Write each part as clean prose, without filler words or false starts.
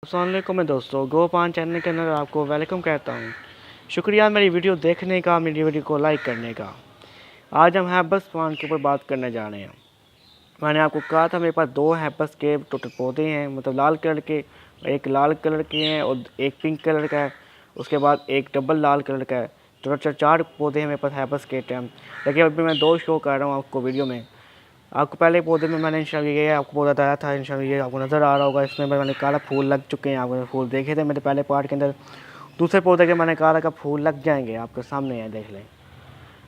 अस्सलाम वालेकुम दोस्तों, गो पान चैनल के अंदर आपको वेलकम कहता हूँ। शुक्रिया मेरी वीडियो देखने का, मेरी वीडियो को लाइक करने का। आज हम हैबस पान के ऊपर बात करने जा रहे हैं। मैंने आपको कहा था मेरे पास दो हैबस के टोटल पौधे हैं, मतलब लाल कलर के। एक लाल कलर के हैं और एक पिंक कलर का है। उसके बाद एक डबल लाल कलर का है। टोटल चार पौधे हैं मेरे पास हैबस के टाइम। लेकिन अभी मैं दो शो कर रहा हूँ आपको वीडियो में। आपको पहले पौधे में मैंने इंशाल्लाह ये आपको पौधा बताया था, इंशाल्लाह ये आपको नज़र आ रहा होगा। इसमें मैंने कहा फूल लग चुके हैं, आपने फूल देखे थे मेरे पहले पार्ट के अंदर। दूसरे पौधे के मैंने कहा था फूल लग जाएंगे, आपके सामने है, देख लें।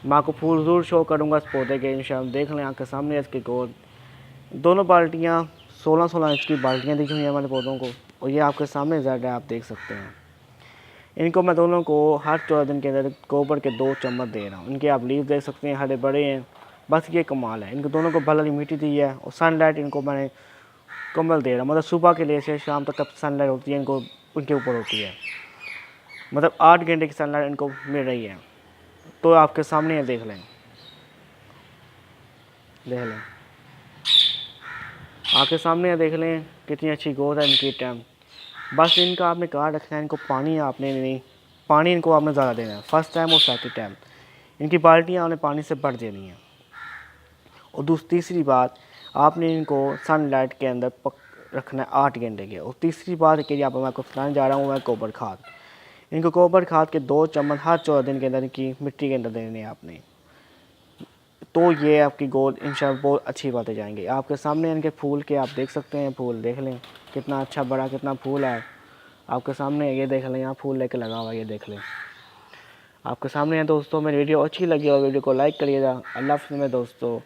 मैं आपको फूल ज़रूर शो करूँगा इस पौधे के, इंशाल्लाह देख लें आपके सामने। इसकी गोद दोनों बाल्टियाँ 16-16 इंच की बाल्टियाँ दिखी हुई हैं हमारे पौधों को, और ये आपके सामने ज़्यादा है, आप देख सकते हैं। इनको मैं दोनों को हर 14 दिन के अंदर गोबर के 2 चम्मच दे रहा हूँ। इनके आप लीव देख सकते हैं, हरे बड़े हैं। बस ये कमाल है, इनको दोनों को भली मिट्टी दी है और सनलाइट इनको मैंने कम्बल दे रहा हूँ। मतलब सुबह के लिए से शाम तक सनलाइट होती है, इनको उनके ऊपर होती है। मतलब 8 घंटे की सनलाइट इनको मिल रही है। तो आपके सामने है, देख लें, देख लें, आपके सामने है, देख लें कितनी अच्छी ग्रोथ है इनकी टाइम। बस इनका आपने कहा रखना है, इनको पानी आपने नहीं, पानी इनको आपने ज़्यादा देना है फर्स्ट टाइम और सेकंड टाइम। इनकी बाल्टियाँ आपने पानी से भर देनी है। और तीसरी बात, आपने इनको सनलाइट के अंदर रखना है 8 घंटे के। और तीसरी बात के लिए आप मैं आपको बताने जा रहा हूँ, मैं गोबर खाद। इनको गोबर खाद के 2 चम्मच हर 14 दिन के अंदर इनकी मिट्टी के अंदर देने हैं आपने। तो ये आपकी गोद इंशाल्लाह बहुत अच्छी बातें जाएंगी। आपके सामने इनके फूल के आप देख सकते हैं, फूल देख लें कितना अच्छा बड़ा कितना फूल है आपके सामने। ये देख लें, यहाँ फूल लेके लगा हुआ है, ये देख लें आपके सामने है। दोस्तों मेरी वीडियो अच्छी लगी और वीडियो को लाइक करिएगा। अल्लाह हाफ़िज़ में दोस्तों।